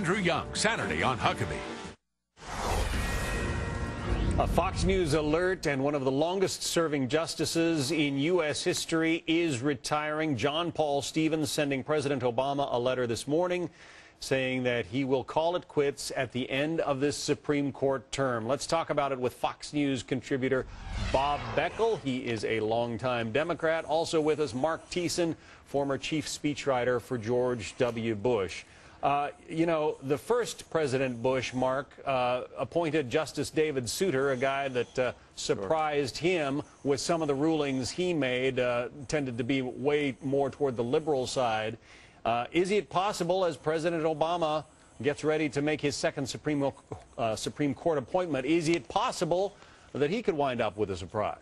Andrew Young, Saturday on Huckabee. A Fox News alert, and one of the longest-serving justices in U.S. history is retiring. John Paul Stevens sending President Obama a letter this morning saying that he will call it quits at the end of this Supreme Court term. Let's talk about it with Fox News contributor Bob Beckel. He is a longtime Democrat. Also with us, Mark Thiessen, former chief speechwriter for George W. Bush. You know, the first President Bush, Mark, appointed Justice David Souter, a guy that surprised him with some of the rulings he made, tended to be way more toward the liberal side. Is it possible, as President Obama gets ready to make his second Supreme Court appointment, is it possible that he could wind up with a surprise?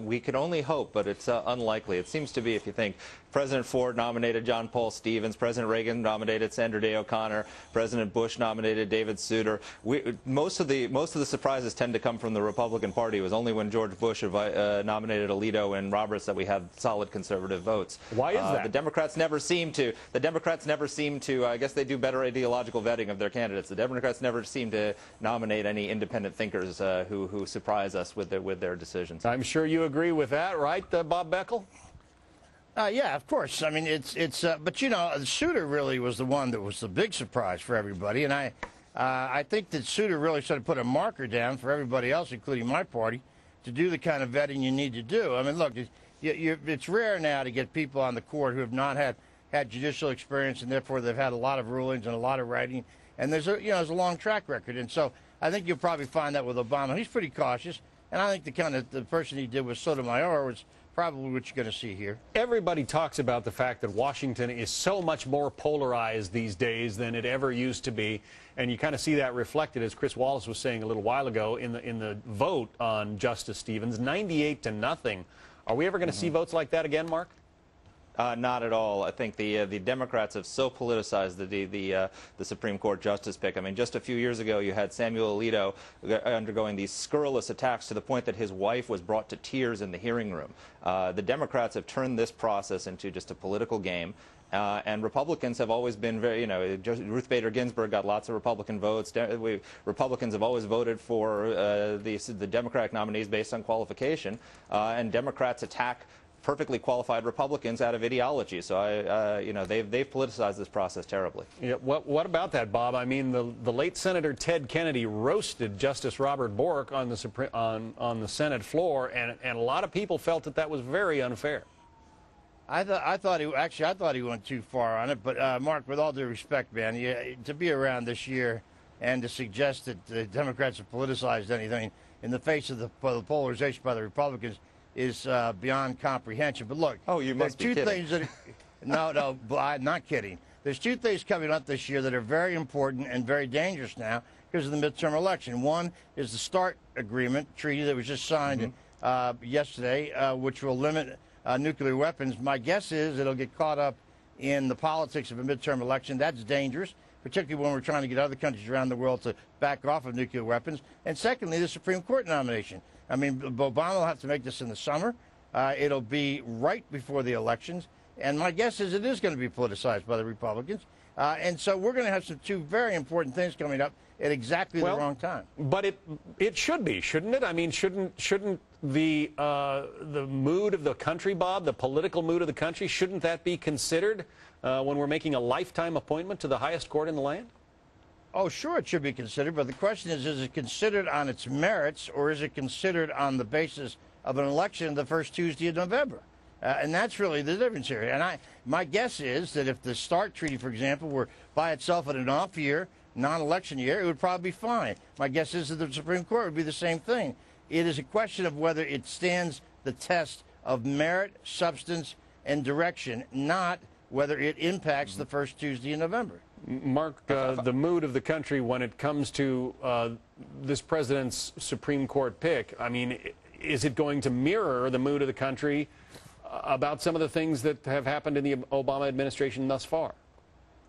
We can only hope, but it's unlikely. It seems to be, if you think, President Ford nominated John Paul Stevens, President Reagan nominated Sandra Day O'Connor, President Bush nominated David Souter. Most of the surprises tend to come from the Republican Party. It was only when George Bush nominated Alito and Roberts that we had solid conservative votes. Why is that? The Democrats never seem to. I guess they do better ideological vetting of their candidates. The Democrats never seem to nominate any independent thinkers who surprise us with their decisions. I'm sure you agree with that, right, Bob Beckel? Yeah, of course. I mean, but you know, Souter really was the one that was the big surprise for everybody, and I think that Souter really sort of put a marker down for everybody else, including my party, to do the kind of vetting you need to do. I mean, look, it's rare now to get people on the court who have not had judicial experience, and therefore they've had a lot of rulings and a lot of writing, and there's a long track record, and so I think you'll probably find that with Obama. He's pretty cautious, and I think the person he did with Sotomayor was probably what you're going to see here. Everybody talks about the fact that Washington is so much more polarized these days than it ever used to be, and you kind of see that reflected, as Chris Wallace was saying a little while ago, in the vote on Justice Stevens, 98-0. Are we ever going to see votes like that again, Mark? Not at all. I think the Democrats have so politicized the Supreme Court justice pick. I mean, just a few years ago, you had Samuel Alito undergoing these scurrilous attacks to the point that his wife was brought to tears in the hearing room. The Democrats have turned this process into just a political game. And Republicans have always been very, Ruth Bader Ginsburg got lots of Republican votes. Republicans have always voted for the Democratic nominees based on qualification, and Democrats attack perfectly qualified Republicans out of ideology. So they've politicized this process terribly. Yeah, what about that, Bob? I mean, the late Senator Ted Kennedy roasted Justice Robert Bork on the Senate floor, and a lot of people felt that was very unfair. I thought he went too far on it. But Mark, with all due respect, man, to be around this year and to suggest that the Democrats have politicized anything in the face of the polarization by the Republicans is beyond comprehension. But look, you must be kidding. No, I'm not kidding. There's two things coming up this year that are very important and very dangerous now because of the midterm election. One is the START agreement treaty that was just signed yesterday, which will limit nuclear weapons. My guess is it'll get caught up in the politics of a midterm election. That's dangerous, particularly when we're trying to get other countries around the world to back off of nuclear weapons. And secondly, the Supreme Court nomination. I mean, Obama will have to make this in the summer. It'll be right before the elections. And my guess is it is going to be politicized by the Republicans. And so we're going to have some two very important things coming up at exactly the wrong time. But it should be, shouldn't it? I mean, shouldn't the mood of the country, Bob, the political mood of the country, shouldn't that be considered when we're making a lifetime appointment to the highest court in the land? Oh, sure, it should be considered, but the question is it considered on its merits, or is it considered on the basis of an election the first Tuesday of November? And that's really the difference here. And my guess is that if the START treaty, for example, were by itself in an off year, non-election year, it would probably be fine. My guess is that the Supreme Court would be the same thing. It is a question of whether it stands the test of merit, substance, and direction, not whether it impacts the first Tuesday in November. Mark, the mood of the country when it comes to this president's Supreme Court pick, I mean, is it going to mirror the mood of the country about some of the things that have happened in the Obama administration thus far?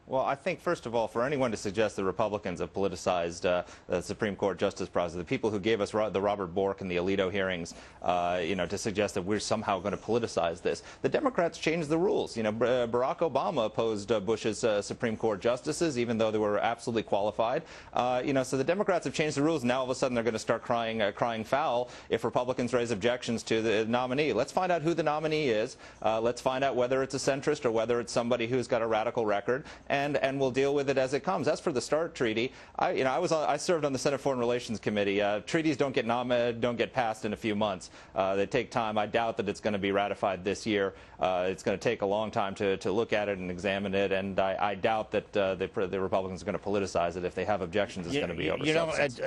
Well, I think, first of all, for anyone to suggest the Republicans have politicized the Supreme Court justice process, the people who gave us the Robert Bork and the Alito hearings, to suggest that we're somehow going to politicize this. The Democrats changed the rules. Barack Obama opposed Bush's Supreme Court justices, even though they were absolutely qualified. So the Democrats have changed the rules. Now, all of a sudden, they're going to start crying foul if Republicans raise objections to the nominee. Let's find out who the nominee is. Let's find out whether it's a centrist or whether it's somebody who's got a radical record. And we'll deal with it as it comes. As for the START treaty, I served on the Senate Foreign Relations Committee. Treaties don't get passed in a few months. They take time. I doubt that it's going to be ratified this year. It's going to take a long time to look at it and examine it, and I doubt that the Republicans are going to politicize it. If they have objections, it's going to be over substance.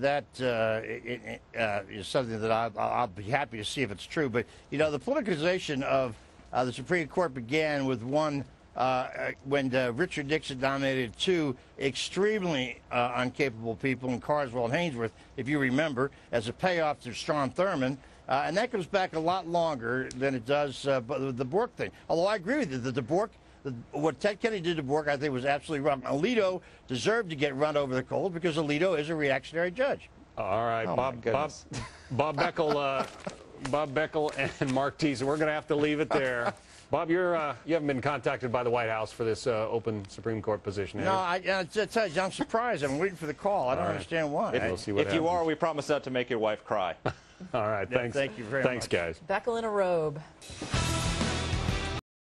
That is something that I'll be happy to see if it's true. But the politicization of the Supreme Court began with when Richard Nixon nominated two extremely incapable people in Carswell and Hainsworth, if you remember, as a payoff to Strom Thurmond. And that goes back a lot longer than it does the Bork thing. Although I agree with you that the Bork, what Ted Kennedy did to Bork, I think was absolutely wrong. Alito deserved to get run over the coals because Alito is a reactionary judge. All right, Bob Beckel, Bob Beckel and Mark Teese. We're going to have to leave it there. Bob, you haven't been contacted by the White House for this open Supreme Court position, No, I'm surprised. I'm waiting for the call. I don't understand why. If you are, we promise not to make your wife cry. All right, thanks. Thank you very much. Thanks, guys. Beckel in a robe.